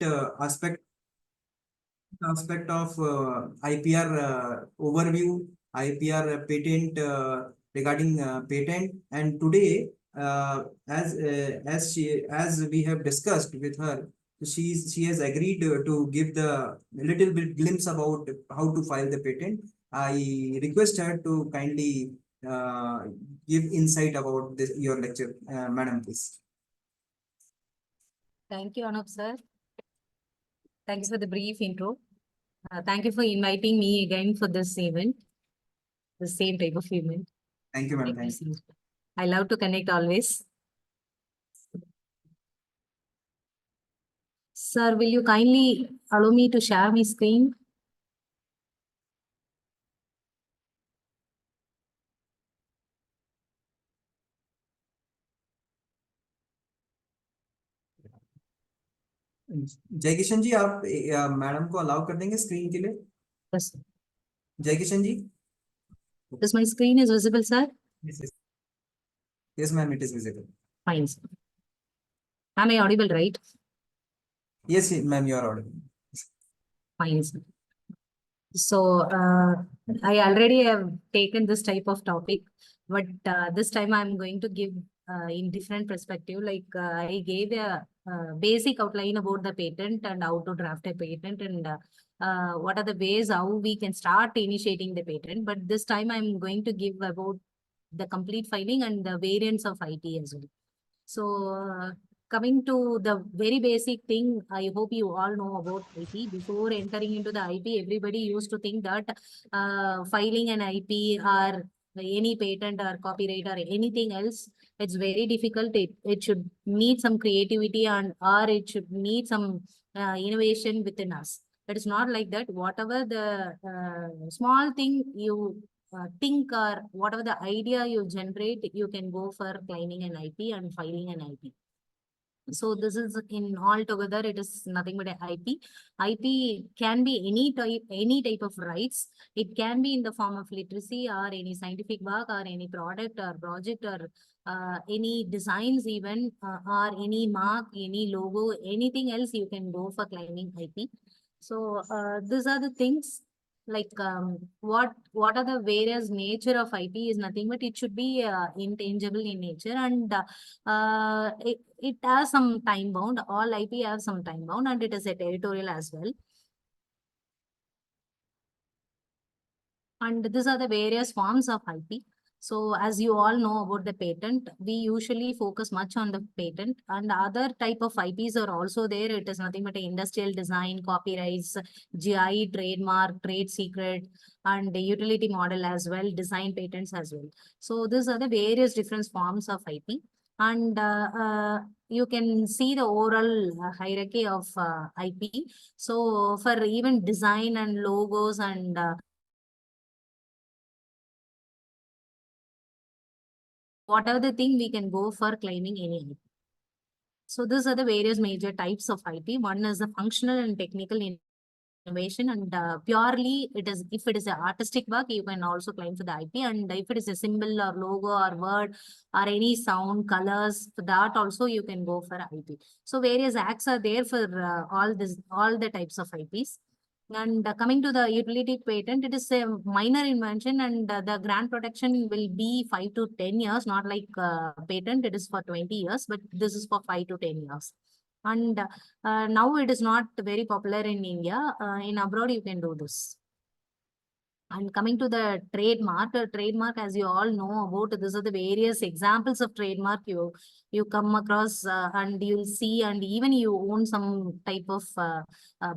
aspect of IPR overview, IPR patent regarding patent. And today, as we have discussed with her, she has agreed to give the little bit glimpse about how to file the patent. I request her to kindly give insight about this your lecture, madam, please. Thank you, Anup sir. Thanks for the brief intro. Thank you for inviting me again for this event, the same type of event. Thank you, madam. Thank you. I love to connect always. Sir, will you kindly allow me to share my screen? जय किशन जी, आप madam को allow कर देंगे screen के लिए? Yes. जय Kishan ji, Is my screen is visible, sir? Yes, ma'am, it is visible. Fine, sir. Am I audible, right? Yes, ma'am, you are audible. Fine, sir. So I already have taken this type of topic, but this time I'm going to give in different perspective. Like I gave a basic outline about the patent and how to draft a patent and what are the ways how we can start initiating the patent. But this time I'm going to give about the complete filing and the variants of IP as well. So coming to the very basic thing, I hope you all know about IP. Before entering into the IP, everybody used to think that filing an IP or any patent or copyright or anything else, it's very difficult. It should need some creativity and or it should need some innovation within us. It is not like that. Whatever the small thing you think or whatever the idea you generate, you can go for claiming an IP and filing an IP. So this is in all together, it is nothing but an IP. IP can be any type of rights. It can be in the form of literacy or any scientific work or any product or project or any designs even or any mark, any logo, anything else you can go for claiming IP. So these are the things like what are the various nature of IP is nothing but it should be intangible in nature and it has some time bound. All IP have some time bound and it is a territorial as well. And these are the various forms of IP. So as you all know about the patent, we usually focus much on the patent and other type of IPs are also there. It is nothing but industrial design, copyrights, GI, trademark, trade secret, and the utility model as well, design patents as well. So these are the various different forms of IP. And you can see the overall hierarchy of IP. So for even design and logos and whatever the thing we can go for claiming any IP. So these are the various major types of IP. One is the functional and technical innovation and purely it is, if it is an artistic work, you can also claim for the IP. And if it is a symbol or logo or word or any sound, colors, for that also you can go for IP. So various acts are there for all the types of IPs. And coming to the utility patent, it is a minor invention and the grant protection will be 5 to 10 years, not like patent, it is for 20 years, but this is for 5 to 10 years. And now it is not very popular in India. In abroad, you can do this. And coming to the trademark, as you all know about, these are the various examples of trademark you come across and you'll see, and even you own some type of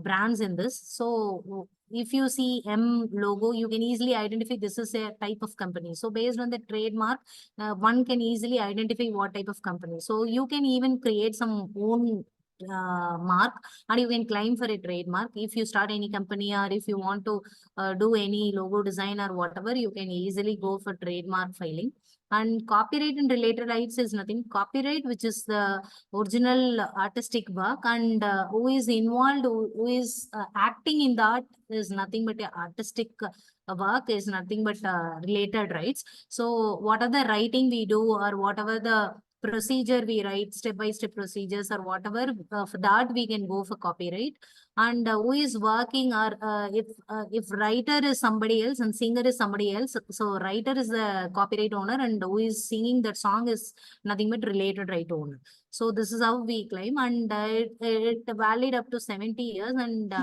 brands in this. So if you see M logo, you can easily identify this is a type of company. So based on the trademark, one can easily identify what type of company. So you can even create some own mark and you can claim for a trademark. If you start any company or if you want to do any logo design or whatever, you can easily go for trademark filing. And copyright and related rights is nothing. Copyright, which is the original artistic work, and who is involved, who is acting in that is nothing but artistic work, is nothing but related rights. So what are the writing we do or whatever the procedure we write, step-by-step procedures or whatever, for that we can go for copyright. And who is working, or if writer is somebody else and singer is somebody else, so writer is the copyright owner and who is singing that song is nothing but related right owner. So this is how we claim, and it valid up to 70 years, and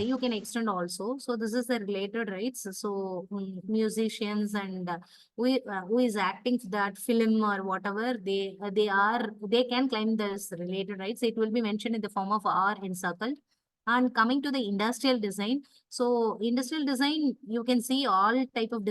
you can extend also. So this is the related rights. So musicians and who is acting for that film or whatever, they can claim this related rights. It will be mentioned in the form of R encircled. And coming to the industrial design, so industrial design, you can see all type of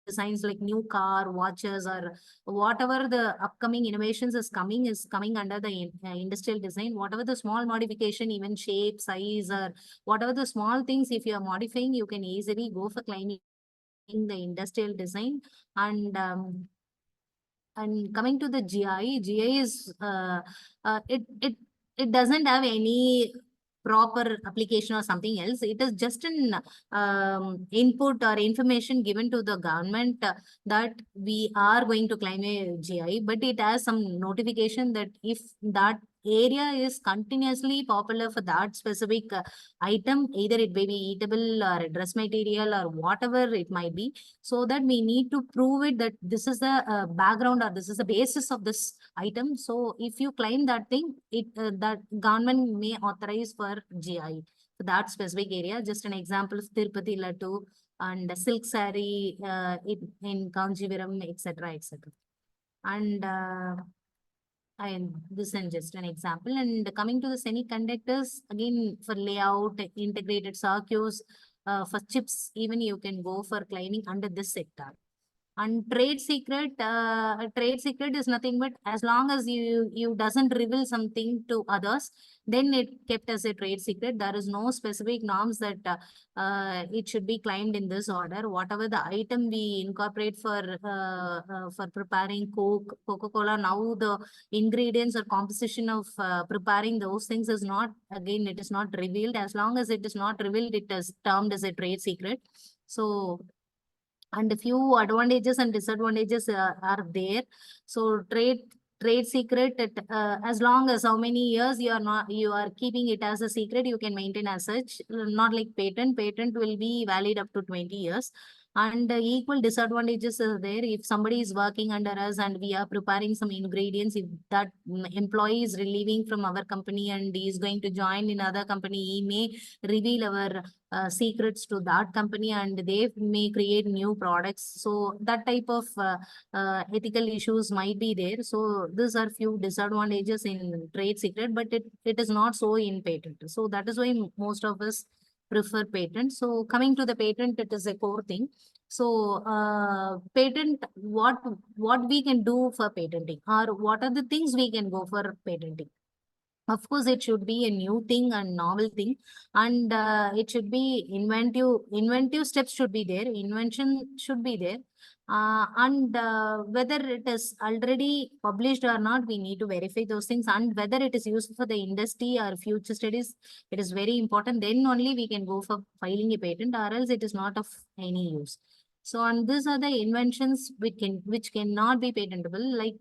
designs like new car, watches, or whatever the upcoming innovations is coming under the industrial design. Whatever the small modification, even shape, size, or whatever the small things, if you are modifying, you can easily go for claiming the industrial design. And coming to the GI is it doesn't have any proper application or something else. It is just an input or information given to the government that we are going to claim a GI, but it has some notification that if that area is continuously popular for that specific item, either it may be eatable or a dress material or whatever it might be, so that we need to prove it that this is the background or this is the basis of this item. So if you claim that thing, that government may authorize for GI for that specific area. Just an example of Tirupati Laddu and silk saree in Kanjivaram, etc., etc. And this is just an example. And coming to the semiconductors, again, for layout, integrated circuits, for chips, even you can go for claiming under this sector. And trade secret is nothing but as long as you doesn't reveal something to others, then it kept as a trade secret. There is no specific norms that it should be claimed in this order. Whatever the item we incorporate for preparing Coca-Cola, now the ingredients or composition of preparing those things is not, again, it is not revealed. As long as it is not revealed, it is termed as a trade secret. So, and a few advantages and disadvantages are there. So trade secret, as long as how many years you are keeping it as a secret, you can maintain as such. Not like patent will be valid up to 20 years. And equal disadvantages are there. If somebody is working under us and we are preparing some ingredients, if that employee is relieving from our company and he is going to join in other company, he may reveal our secrets to that company and they may create new products. So that type of ethical issues might be there. So these are few disadvantages in trade secret, but it is not so in patent. So that is why most of us prefer patent. So coming to the patent, it is a core thing. So patent, what we can do for patenting, or what are the things we can go for patenting? Of course, it should be a new thing and novel thing, and it should be inventive. Inventive steps should be there. Invention should be there. And whether it is already published or not, we need to verify those things, and whether it is useful for the industry or future studies, it is very important. Then only we can go for filing a patent, or else it is not of any use. So, and these are the inventions which cannot be patentable, like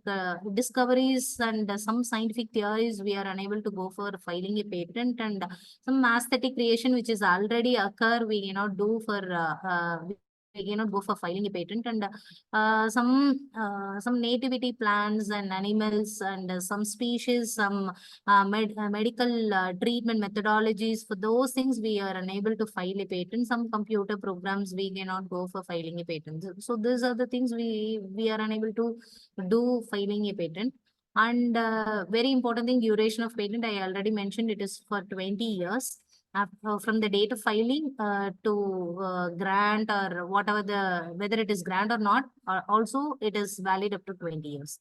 discoveries and some scientific theories we are unable to go for filing a patent, and some aesthetic creation which is already occur, we cannot do for we cannot go for filing a patent. And some nativity plants and animals and some species, some medical treatment methodologies, for those things we are unable to file a patent. Some computer programs we cannot go for filing a patent. So these are the things we are unable to do filing a patent. And very important thing, duration of patent, I already mentioned, it is for 20 years. From the date of filing to grant or whatever whether it is grant or not, also it is valid up to 20 years.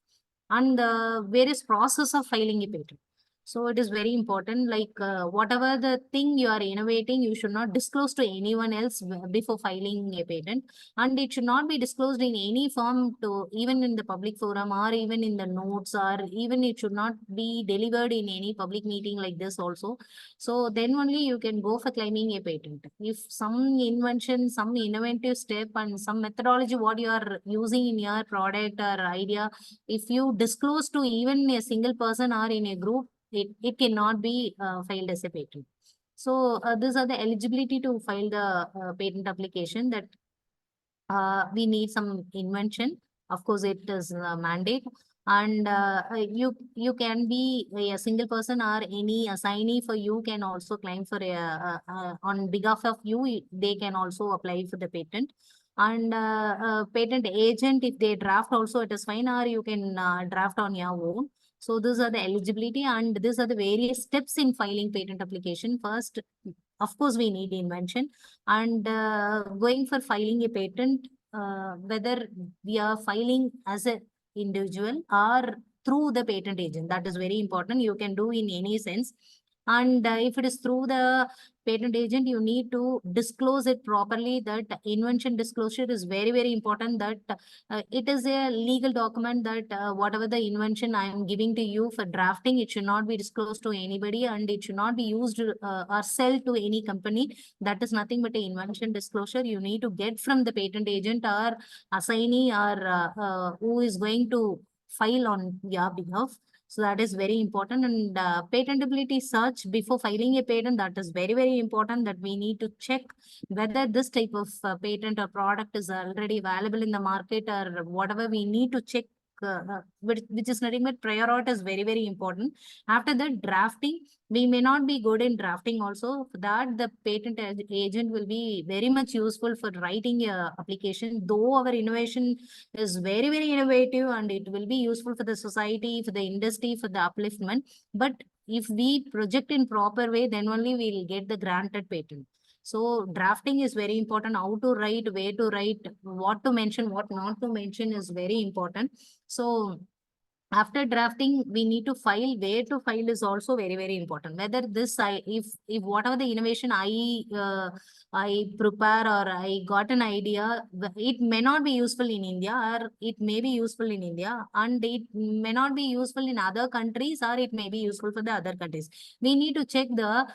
And the various process of filing a patent. So it is very important, like whatever the thing you are innovating, you should not disclose to anyone else before filing a patent. And it should not be disclosed in any form to even in the public forum or even in the notes, or even it should not be delivered in any public meeting like this also. So then only you can go for claiming a patent. If some invention, some innovative step and some methodology what you are using in your product or idea, if you disclose to even a single person or in a group, it cannot be filed as a patent. So these are the eligibility to file the patent application, that we need some invention. Of course, it is a mandate. And you can be a single person or any assignee for you can also claim for a on behalf of you, they can also apply for the patent. And patent agent, if they draft also, it is fine, or you can draft on your own. So these are the eligibility, and these are the various steps in filing patent application. First, of course, we need invention. And going for filing a patent, whether we are filing as a individual or through the patent agent, that is very important. You can do in any sense. And if it is through the patent agent, you need to disclose it properly. That invention disclosure is very, very important, that it is a legal document, that whatever the invention I am giving to you for drafting, it should not be disclosed to anybody, and it should not be used or sell to any company. That is nothing but a invention disclosure. You need to get from the patent agent or assignee, or who is going to file on your behalf. So that is very important. And patentability search before filing a patent, that is very, very important, that we need to check whether this type of patent or product is already available in the market, or whatever we need to check, which is nothing but prior art is very, very important. After that, drafting, we may not be good in drafting also. For that, the patent agent will be very much useful for writing a application. Though our innovation is very, very innovative and it will be useful for the society, for the industry, for the upliftment. But if we project in proper way, then only we'll get the granted patent. So drafting is very important. How to write, where to write, what to mention, what not to mention is very important. So after drafting, we need to file. Where to file is also very, very important. Whether this, if whatever the innovation I prepare or I got an idea, it may not be useful in India, or it may be useful in India, and it may not be useful in other countries, or it may be useful for the other countries. We need to check the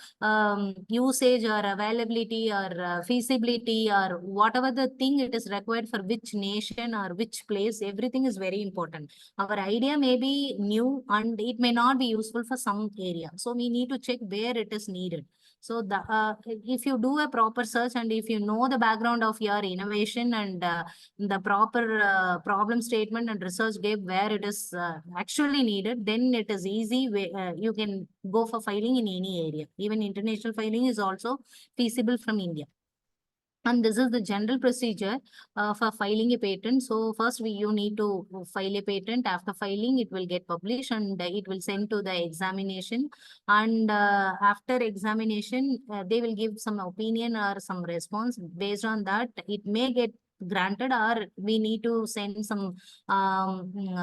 usage or availability or feasibility, or whatever the thing it is required for which nation or which place. Everything is very important. Our idea may be new and it may not be useful for some area. So we need to check where it is needed. So if you do a proper search, and if you know the background of your innovation, and the proper problem statement and research gave where it is actually needed, then it is easy. You can go for filing in any area. Even international filing is also feasible from India. And this is the general procedure for filing a patent. So first you need to file a patent. After filing, it will get published and it will send to the examination. And after examination, they will give some opinion or some response. Based on that, it may get granted, or we need to send some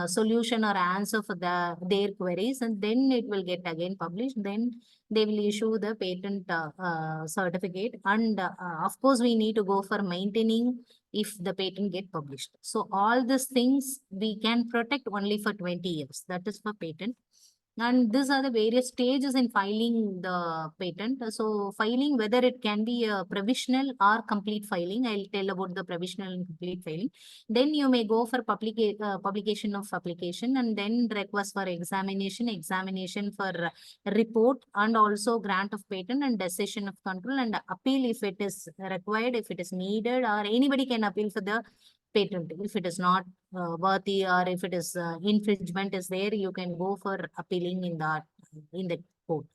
solution or answer for their queries, and then it will get again published. Then they will issue the patent certificate. And of course, we need to go for maintaining if the patent get published. So all these things we can protect only for 20 years. That is for patent. And these are the various stages in filing the patent. So filing, whether it can be a provisional or complete filing. I'll tell about the provisional and complete filing. Then you may go for publication of application, and then request for examination for report, and also grant of patent and decision of control, and appeal if it is required, if it is needed, or anybody can appeal for the patent. If it is not worthy, or if it is infringement is there, you can go for appealing in the court.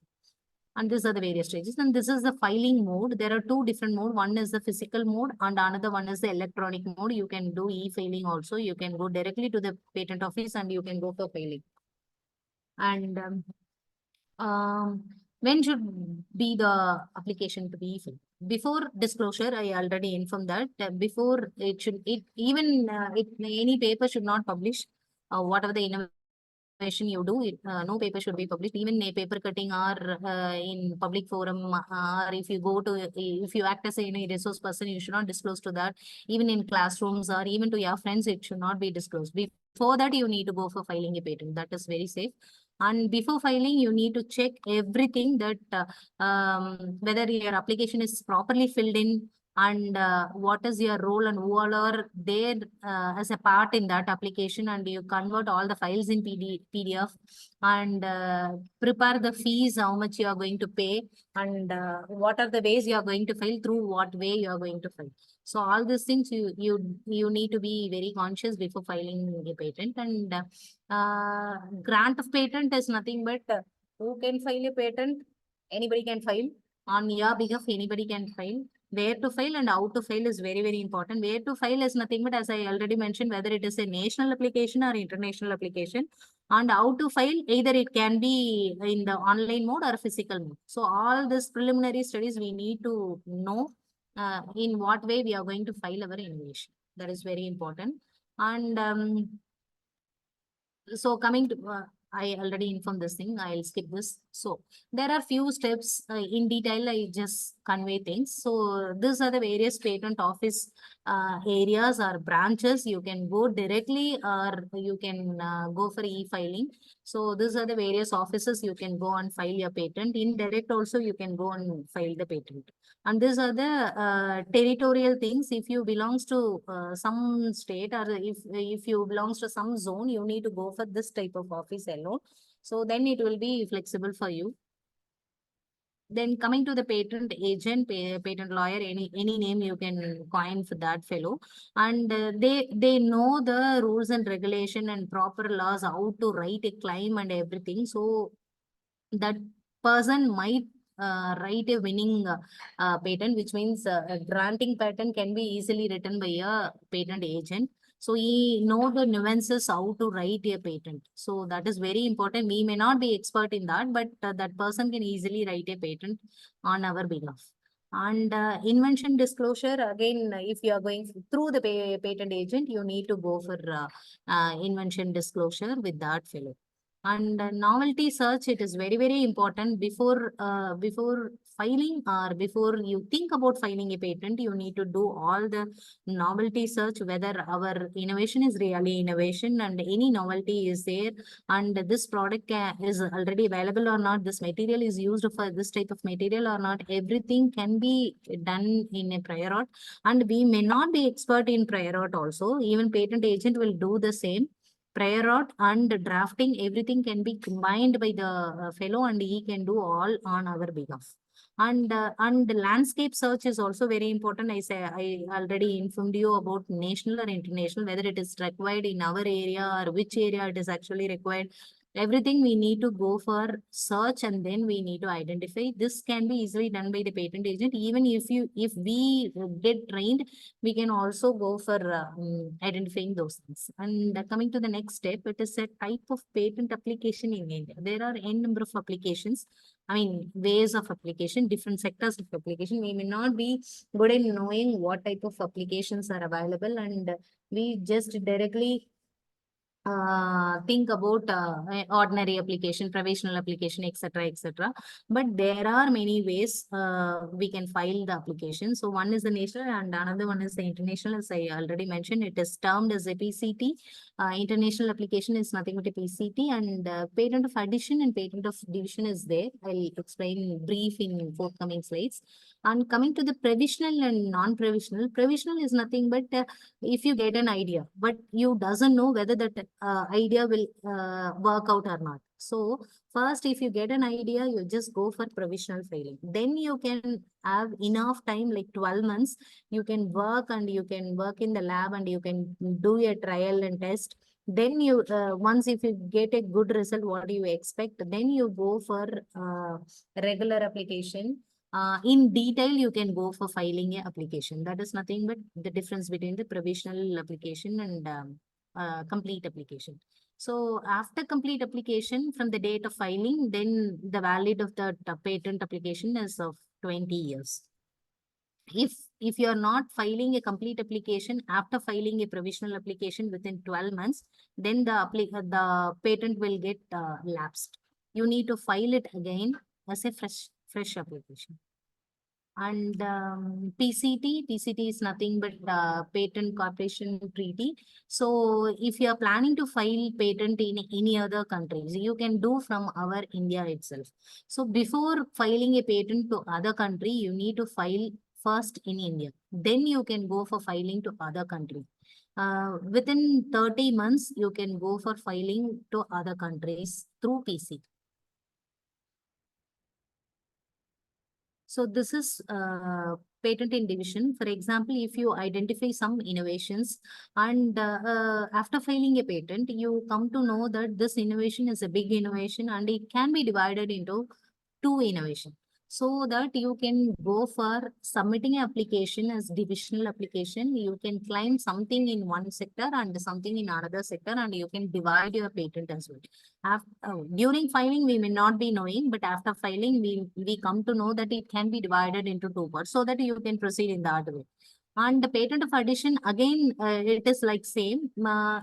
And these are the various stages. And this is the filing mode. There are two different modes. One is the physical mode and another one is the electronic mode. You can do e-filing also. You can go directly to the patent office and you can go for filing. And when should be the application to be filed? Before disclosure, I already informed that before any paper should not publish whatever the you do, no paper should be published, even a paper cutting or in public forum, or if you go to, if you act as a resource person, you should not disclose to that. Even in classrooms or even to your friends, it should not be disclosed. Before that, you need to go for filing a patent. That is very safe. And before filing, you need to check everything that whether your application is properly filled in, and what is your role and who all are there as a part in that application, and you convert all the files in PDF, and prepare the fees, how much you are going to pay, and what are the ways you are going to file, through what way you are going to file. So all these things you need to be very conscious before filing a patent. And grant of patent is nothing but who can file a patent? Anybody can file. On your behalf, anybody can file. Where to file and how to file is very, very important. Where to file is nothing but, as I already mentioned, whether it is a national application or international application. And how to file, either it can be in the online mode or physical mode. So all these preliminary studies we need to know in what way we are going to file our innovation. That is very important. And so coming to, I already informed this thing, I'll skip this. So there are few steps in detail, I just convey things. So these are the various patent office areas or branches. You can go directly or you can go for e-filing. So these are the various offices you can go and file your patent. In direct also you can go and file the patent. And these are the territorial things. If you belongs to some state, or if you belongs to some zone, you need to go for this type of office alone. So then it will be flexible for you. Then coming to the patent agent, patent lawyer, any name you can coin for that fellow. And they know the rules and regulation and proper laws, how to write a claim and everything. So that person might write a winning patent, which means a granting patent can be easily written by a patent agent. So he know the nuances how to write a patent. So that is very important. We may not be expert in that, but that person can easily write a patent on our behalf. And invention disclosure, again, if you are going through the patent agent, you need to go for invention disclosure with that fellow. And novelty search, it is very, very important before filing, or before you think about filing a patent, you need to do all the novelty search, whether our innovation is really innovation and any novelty is there, and this product is already available or not, this material is used for this type of material or not. Everything can be done in a prior art, and we may not be expert in prior art also. Even patent agent will do the same. Prior art and drafting, everything can be combined by the fellow, and he can do all on our behalf. And the landscape search is also very important. I already informed you about national or international, whether it is required in our area or which area it is actually required. Everything we need to go for search, and then we need to identify. This can be easily done by the patent agent. Even if we get trained, we can also go for identifying those things. And coming to the next step, it is a type of patent application in India. There are n number of applications. I mean, ways of application, different sectors of application. We may not be good in knowing what type of applications are available, and we just directly think about ordinary application, provisional application, etc., etc. But there are many ways we can file the application. So one is the national and another one is the international. As I already mentioned, it is termed as a PCT. International application is nothing but a PCT, and patent of addition and patent of division is there. I'll explain brief in forthcoming slides. And coming to the provisional and non-provisional, provisional is nothing but if you get an idea, but you doesn't know whether that idea will work out or not. So first, if you get an idea, you just go for provisional filing. Then you can have enough time, like 12 months. You can work, and you can work in the lab, and you can do a trial and test. Then you, once if you get a good result, what do you expect? Then you go for regular application. In detail, you can go for filing a application. That is nothing but the difference between the provisional application and complete application. So after complete application, from the date of filing, then the valid of the patent application is of 20 years. if you are not filing a complete application after filing a provisional application within 12 months, then the patent will get lapsed. You need to file it again as a fresh application. And PCT is nothing but Patent Corporation Treaty. So if you are planning to file patent in any other countries, you can do from our India itself. So before filing a patent to other country, you need to file first in India. Then you can go for filing to other country. Within 30 months, you can go for filing to other countries through PC. So this is patent in division. For example, if you identify some innovations and after filing a patent, you come to know that this innovation is a big innovation and it can be divided into two innovation. So that you can go for submitting an application as divisional application. You can claim something in one sector and something in another sector, and you can divide your patent as well. During filing, we may not be knowing, but after filing, we come to know that it can be divided into two parts so that you can proceed in that way. And the patent of addition, again, it is like same.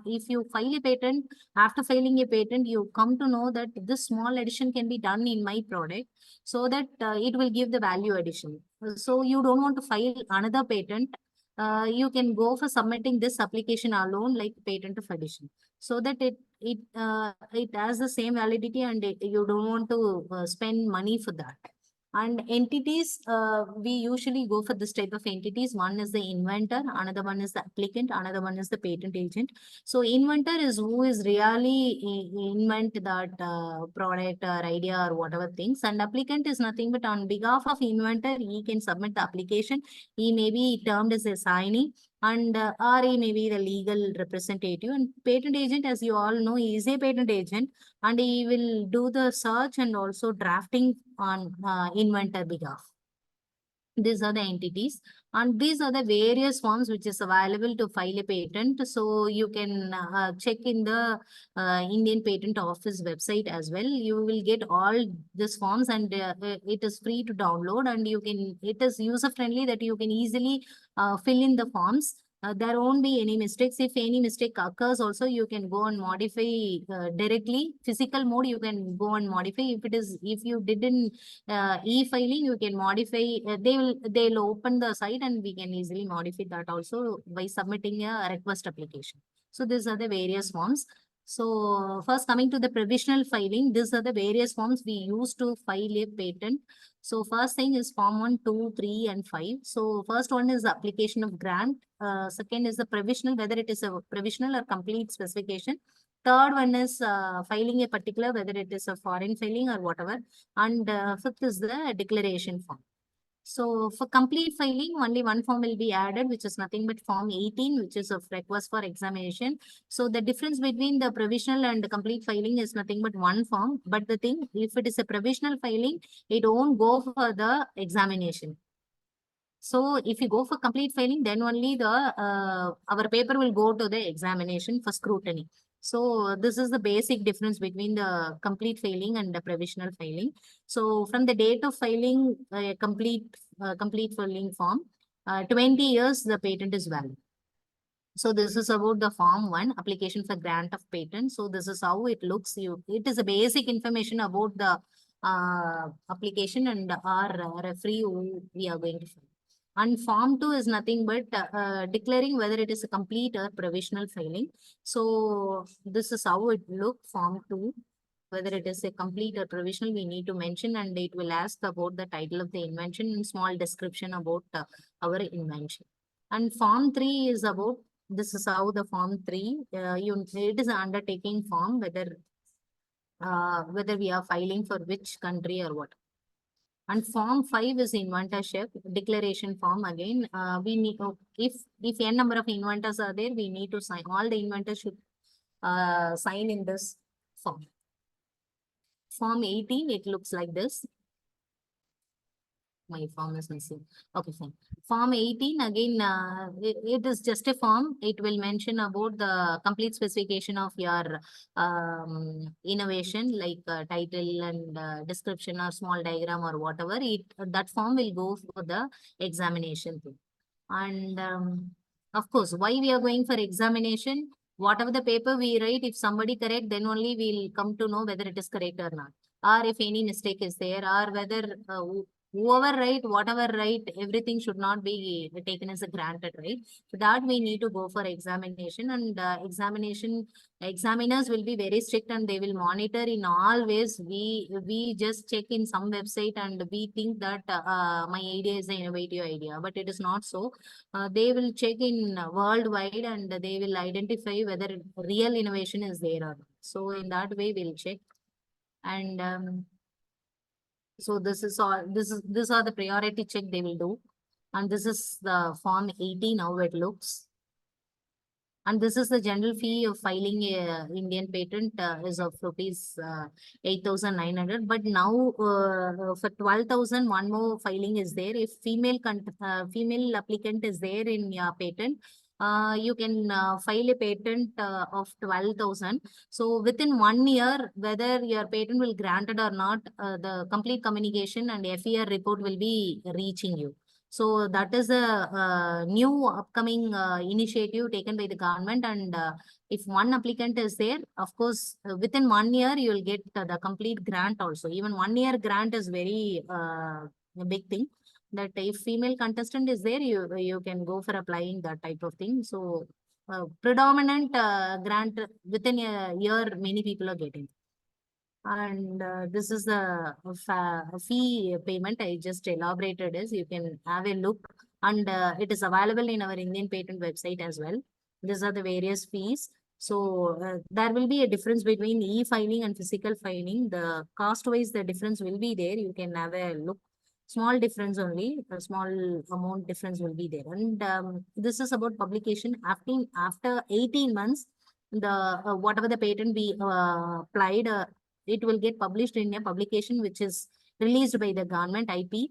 If you file a patent, after filing a patent, you come to know that this small addition can be done in my product so that it will give the value addition. So you don't want to file another patent. You can go for submitting this application alone, like patent of addition, so that it has the same validity and you don't want to spend money for that. And entities, we usually go for this type of entities. One is the inventor, another one is the applicant, another one is the patent agent. So inventor is who is really invent that product or idea or whatever things. And applicant is nothing but on behalf of inventor, he can submit the application. He may be termed as a signee, and or he may be the legal representative. And patent agent, as you all know, he is a patent agent and he will do the search and also drafting on inventor behalf. These are the entities, and these are the various forms which is available to file a patent. So you can check in the Indian Patent Office website as well. You will get all these forms, and it is free to download, and it is user friendly that you can easily fill in the forms. There won't be any mistakes. If any mistake occurs also, you can go and modify directly. Physical mode, you can go and modify. If you didn't e-filing, you can modify. They'll open the site and we can easily modify that also by submitting a request application. So these are the various forms. So first, coming to the provisional filing, these are the various forms we use to file a patent. So first thing is form 1, 2, 3, and 5. So first one is the application of grant. Second is the provisional, whether it is a provisional or complete specification. Third one is filing a particular, whether it is a foreign filing or whatever. And fifth is the declaration form. So for complete filing, only one form will be added, which is nothing but form 18, which is a request for examination. So the difference between the provisional and the complete filing is nothing but one form. But the thing, if it is a provisional filing, it won't go for the examination. So if you go for complete filing, then only our paper will go to the examination for scrutiny. So this is the basic difference between the complete filing and the provisional filing. So from the date of filing a complete filing form, 20 years the patent is valid. So this is about the form 1, application for grant of patent. So this is how it looks. It is a basic information about the application and our referee who we are going to file. And form 2 is nothing but declaring whether it is a complete or provisional filing. So this is how it looks, form 2. Whether it is a complete or provisional, we need to mention, and it will ask about the title of the invention and small description about our invention. And form 3 is about, this is how the form 3, it is an undertaking form, whether we are filing for which country or what. And form 5 is inventorship declaration form. Again, we need, if n number of inventors are there, we need to sign. All the inventors should sign in this form. Form 18, it looks like this. My form is missing. Okay, fine. Form 18, again, it is just a form. It will mention about the complete specification of your innovation, like title and description or small diagram or whatever. That form will go for the examination thing. And of course, why we are going for examination? Whatever the paper we write, if somebody correct, then only we'll come to know whether it is correct or not, or if any mistake is there, or whether whoever write, whatever write, everything should not be taken as a granted, right? So that we need to go for examination, and examiners will be very strict and they will monitor in all ways. We just check in some website and we think that my idea is an innovative idea, but it is not so. They will check in worldwide and they will identify whether real innovation is there or not. So in that way, we'll check. And so this is all, these are the priority check they will do. And this is the form 18, how it looks. And this is the general fee of filing a Indian patent is of rupees 8,900. But now for 12,000, one more filing is there. If female applicant is there in your patent, you can file a patent of 12,000. So within 1 year, whether your patent will granted or not, the complete communication and FER report will be reaching you. So that is a new upcoming initiative taken by the government. And if one applicant is there, of course, within 1 year, you will get the complete grant also. Even 1 year grant is very a big thing. That if female contestant is there, you can go for applying that type of thing. So predominant grant within a year, many people are getting. And this is the fee payment I just elaborated is. You can have a look, and it is available in our Indian patent website as well. These are the various fees. So there will be a difference between e-filing and physical filing. The cost-wise, the difference will be there. You can have a look. Small difference only, a small amount difference will be there. And this is about publication. After 18 months, the whatever the patent we applied, it will get published in a publication which is released by the government IP,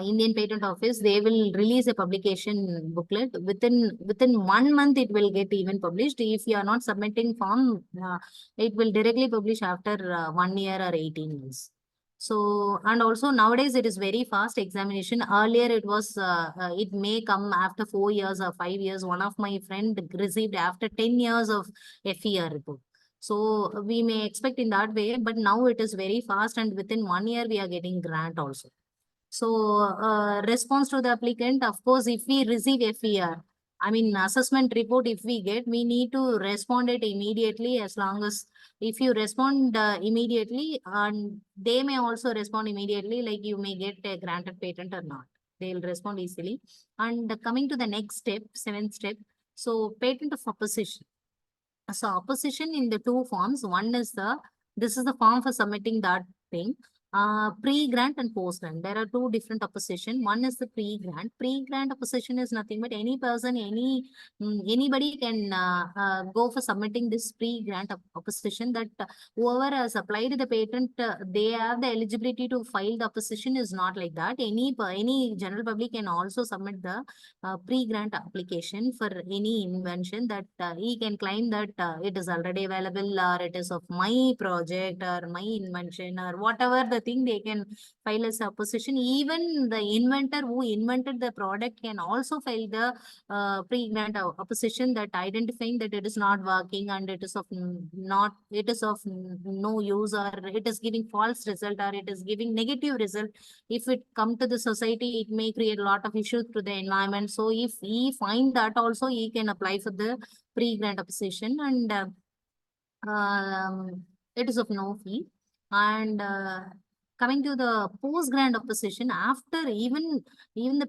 Indian Patent Office. They will release a publication booklet. Within 1 month, it will get even published. If you are not submitting form, it will directly publish after 1 year or 18 months. So, and also nowadays it is very fast examination. Earlier it was, it may come after 4 years or 5 years. One of my friend received after 10 years of FER report. So we may expect in that way, but now it is very fast, and within 1 year we are getting grant also. So response to the applicant, of course, if we receive FER, I mean assessment report, if we get, we need to respond it immediately. As long as if you respond immediately, and they may also respond immediately, like you may get a granted patent or not. They will respond easily. And coming to the next step, 7th step, so patent of opposition. So opposition in the two forms. One is this is the form for submitting that thing. Pre-grant and post-grant. There are two different opposition. One is the pre-grant. Pre-grant opposition is nothing but any person, anybody can go for submitting this pre-grant opposition. That whoever has applied the patent, they have the eligibility to file the opposition. Is not like that. Any general public can also submit the pre-grant application for any invention that he can claim that it is already available, or it is of my project or my invention, or whatever the thing, they can file as opposition. Even the inventor who invented the product can also file the pre-grant opposition, that identifying that it is not working and it is of no use, or it is giving false result, or it is giving negative result. If it come to the society, it may create a lot of issues to the environment. So if he find that also, he can apply for the pre-grant opposition, and it is of no fee. And coming to the post-grant opposition, after even the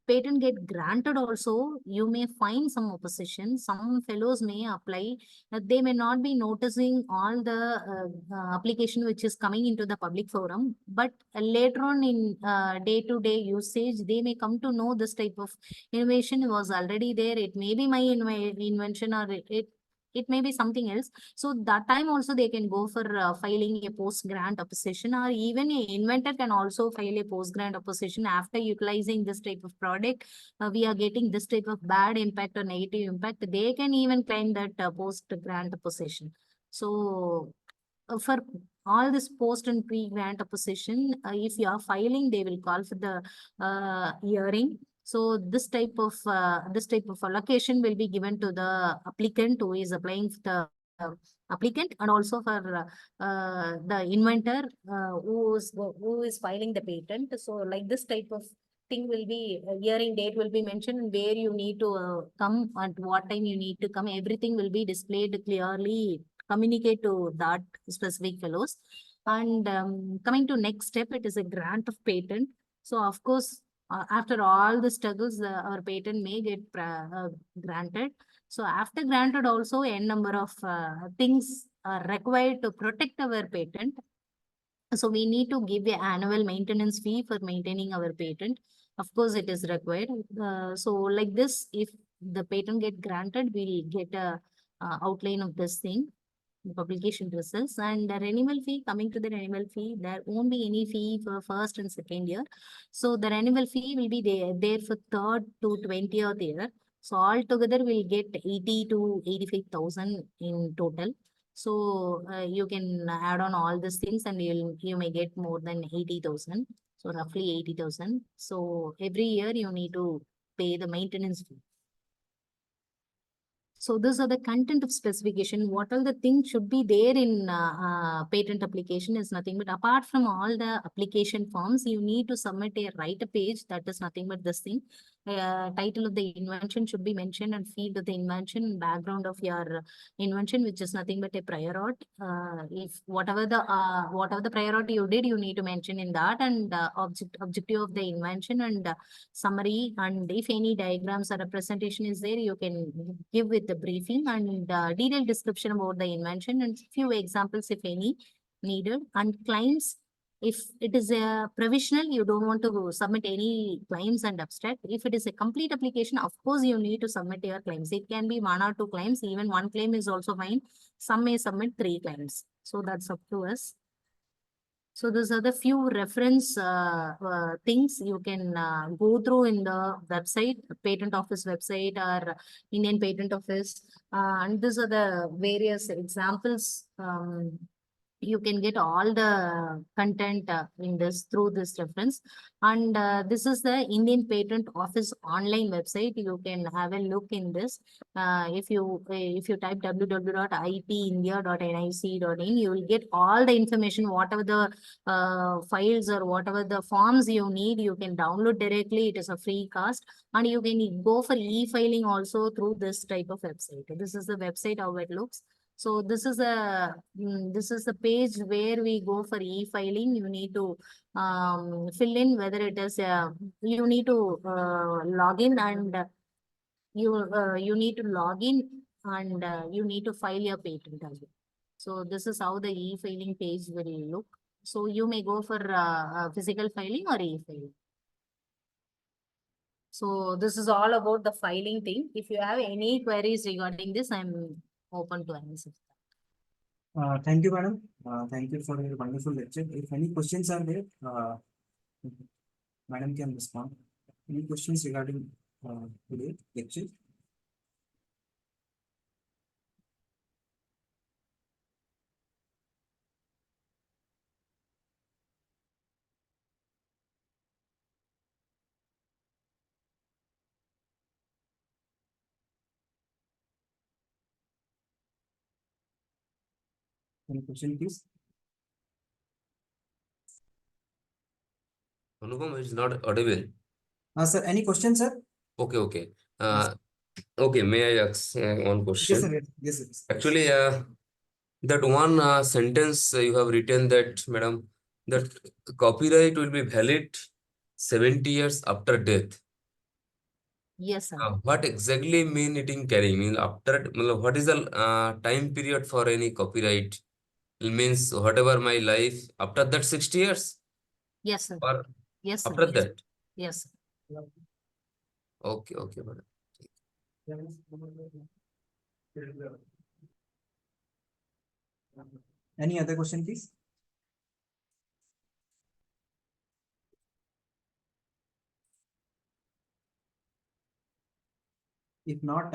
patent get granted also, you may find some opposition. Some fellows may apply. They may not be noticing all the application which is coming into the public forum, but later on in day-to-day usage, they may come to know this type of innovation was already there. It may be my invention, or it may be something else. So that time also they can go for filing a post grant opposition, or even a inventor can also file a post grant opposition after utilizing this type of product. We are getting this type of bad impact or negative impact. They can even claim that post grant opposition. So for all this post and pre-grant opposition, if you are filing, they will call for the hearing. So this type of allocation will be given to the applicant who is applying for the applicant, and also for the inventor who is filing the patent. So like this type of thing will be, hearing date will be mentioned, and where you need to come, at what time you need to come. Everything will be displayed clearly, communicate to that specific fellows. And coming to next step, it is a grant of patent. So of course, after all the struggles, our patent may get granted. So after granted also, n number of things are required to protect our patent. So we need to give an annual maintenance fee for maintaining our patent. Of course, it is required. So like this, if the patent get granted, we'll get a outline of this thing, the publication results. And the renewal fee, coming to the renewal fee, there won't be any fee for first and second year. So the renewal fee will be there for third to 20th year. So altogether we'll get 80 to 85,000 in total. So you can add on all these things, and you may get more than 80,000. So roughly 80,000. So every year you need to pay the maintenance fee. So these are the content of specification. What all the things should be there in patent application is nothing but, apart from all the application forms, you need to submit a write a page. That is nothing but this thing. Title of the invention should be mentioned, and field of the invention, background of your invention, which is nothing but a prior art. If whatever the prior art you did, you need to mention in that, and objective of the invention, and summary. And if any diagrams or representation is there, you can give with the briefing, and detailed description about the invention, and few examples if any needed. And claims, if it is a provisional, you don't want to submit any claims and abstract. If it is a complete application, of course you need to submit your claims. It can be 1 or 2 claims, even 1 claim is also fine. Some may submit 3 claims. So that's up to us. So those are the few reference things you can go through in the website, Patent Office website, or Indian Patent Office. And these are the various examples. You can get all the content in this through this reference. And this is the Indian Patent Office online website. You can have a look in this. If you type www.ipindia.nic.in, you will get all the information, whatever the files or whatever the forms you need, you can download directly. It is a free cost, and you can go for e-filing also through this type of website. This is the website how it looks. So this is the page where we go for e-filing. You need to fill in whether it is you need to log in, and you need to log in, and you need to file your patent as well. So this is how the e-filing page will look. So you may go for physical filing or e-filing. So this is all about the filing thing. If you have any queries regarding this, I'm open to answer. Thank you, madam. Thank you for your wonderful lecture. If any questions are there, madam can respond. Any questions regarding today's lecture? Any question, please? Anupam is not audible. Sir, any questions, sir? Okay. Yes. Okay, may I ask one Yes, question? sir. Yes, sir. Actually, that one sentence you have written that, madam, that copyright will be valid 70 years after death. Yes, sir. What exactly mean it in carrying? Mean after, what is the time period for any copyright? It means whatever my life after that 60 years, Yes, sir. or Yes, sir. after that? Yes, sir. Okay, madam. Any other question, please? If not,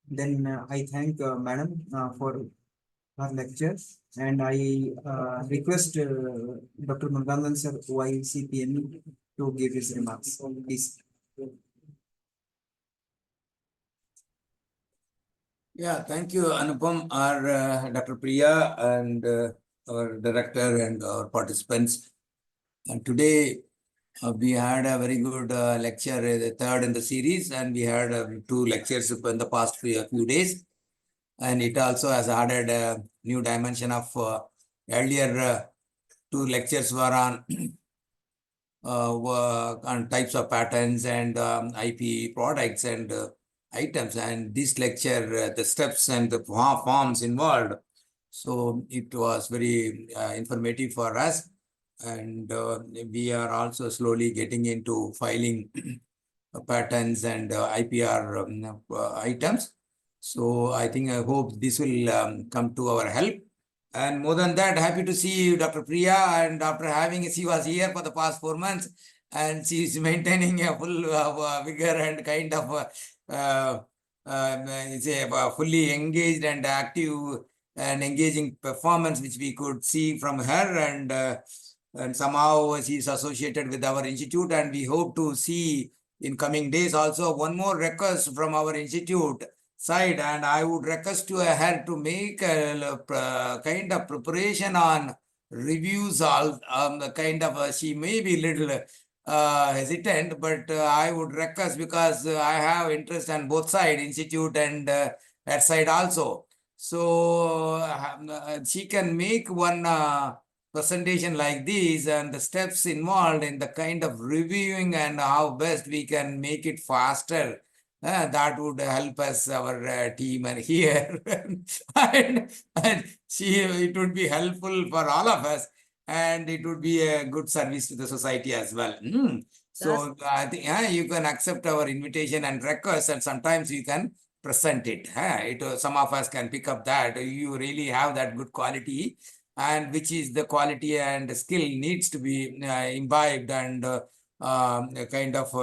then I thank Madam for her lecture, and I request Dr. Muruganathan sir, OICPME, to give his remarks. Please. Yeah, thank you, Anupam, our Dr. Priya, and our director and our participants. And today we had a very good lecture, the third in the series, and we had 2 lectures in the past few days. And it also has added a new dimension of earlier 2 lectures were on on types of patterns and IP products and items, and this lecture, the steps and the forms involved. So it was very informative for us, and we are also slowly getting into filing patterns and IPR items. So I hope this will come to our help. And more than that, happy to see you, Dr. Priya. And after she was here for the past 4 months, and she is maintaining a full vigor and kind of fully engaged and active and engaging performance, which we could see from her. And somehow she is associated with our institute, and we hope to see in coming days also one more request from our institute side, and I would request to her to make a kind of preparation on reviews. All kind of she may be little hesitant, but I would request, because I have interest on both side, institute and that side also. So she can make one presentation like this, and the steps involved in the kind of reviewing and how best we can make it faster. That would help us, our team, and here, and it would be helpful for all of us, and it would be a good service to the society as well. So I think you can accept our invitation and request, and sometimes you can present it. Some of us can pick up that you really have that good quality, and which is the quality and skill needs to be imbibed and kind of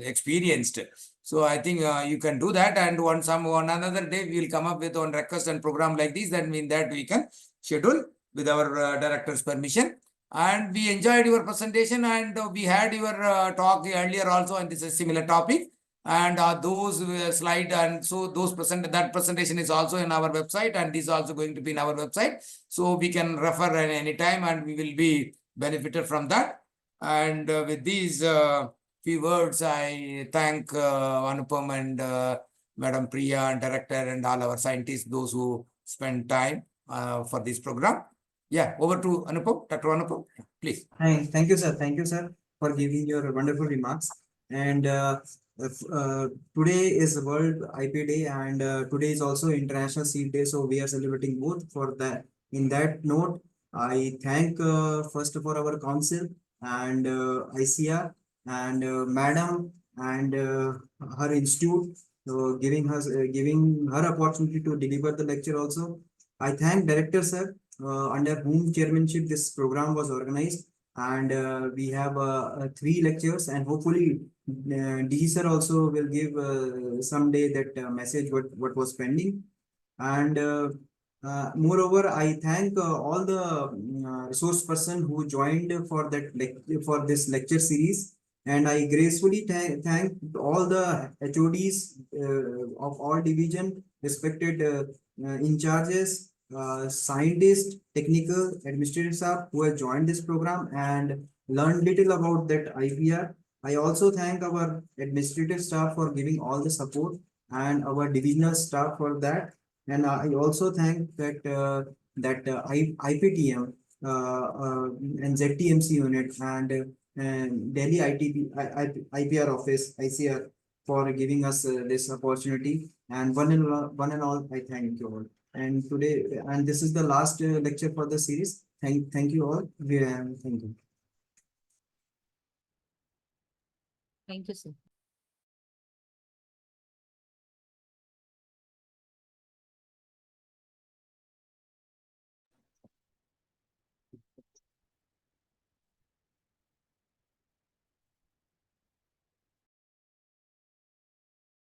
experienced. So I think you can do that, and one another day we will come up with one request and program like this. That means that we can schedule with our director's permission. And we enjoyed your presentation, and we had your talk earlier also, and this is a similar topic. And those slide, and so that presentation is also in our website, and this is also going to be in our website. So we can refer at any time, and we will be benefited from that. And with these few words, I thank Anupam and Madam Priya and director and all our scientists, those who spend time for this program. Yeah, over to Anupam, Dr. Anupam, please. Thank you, sir. Thank you, sir, for giving your wonderful remarks. And today is World IP Day, and today is also International Seed Day. So we are celebrating both for that. In that note, I thank first of all our council and ICR and Madam and her institute, giving her opportunity to deliver the lecture also. I thank director sir, under whom chairmanship this program was organized, and we have 3 lectures, and hopefully DG sir also will give someday that message what was pending. And moreover, I thank all the resource person who joined for for this lecture series, and I gracefully thank all the HODs of all division, respected in charges, scientists, technical, administrative staff who have joined this program and learned little about that IPR. I also thank our administrative staff for giving all the support, and our divisional staff for that. And I also thank IPTM and ZTMC unit and Delhi IPR office, ICR, for giving us this opportunity. And one and all, I thank you all. And this is the last lecture for the series. Thank you all. Thank you. Thank you, sir.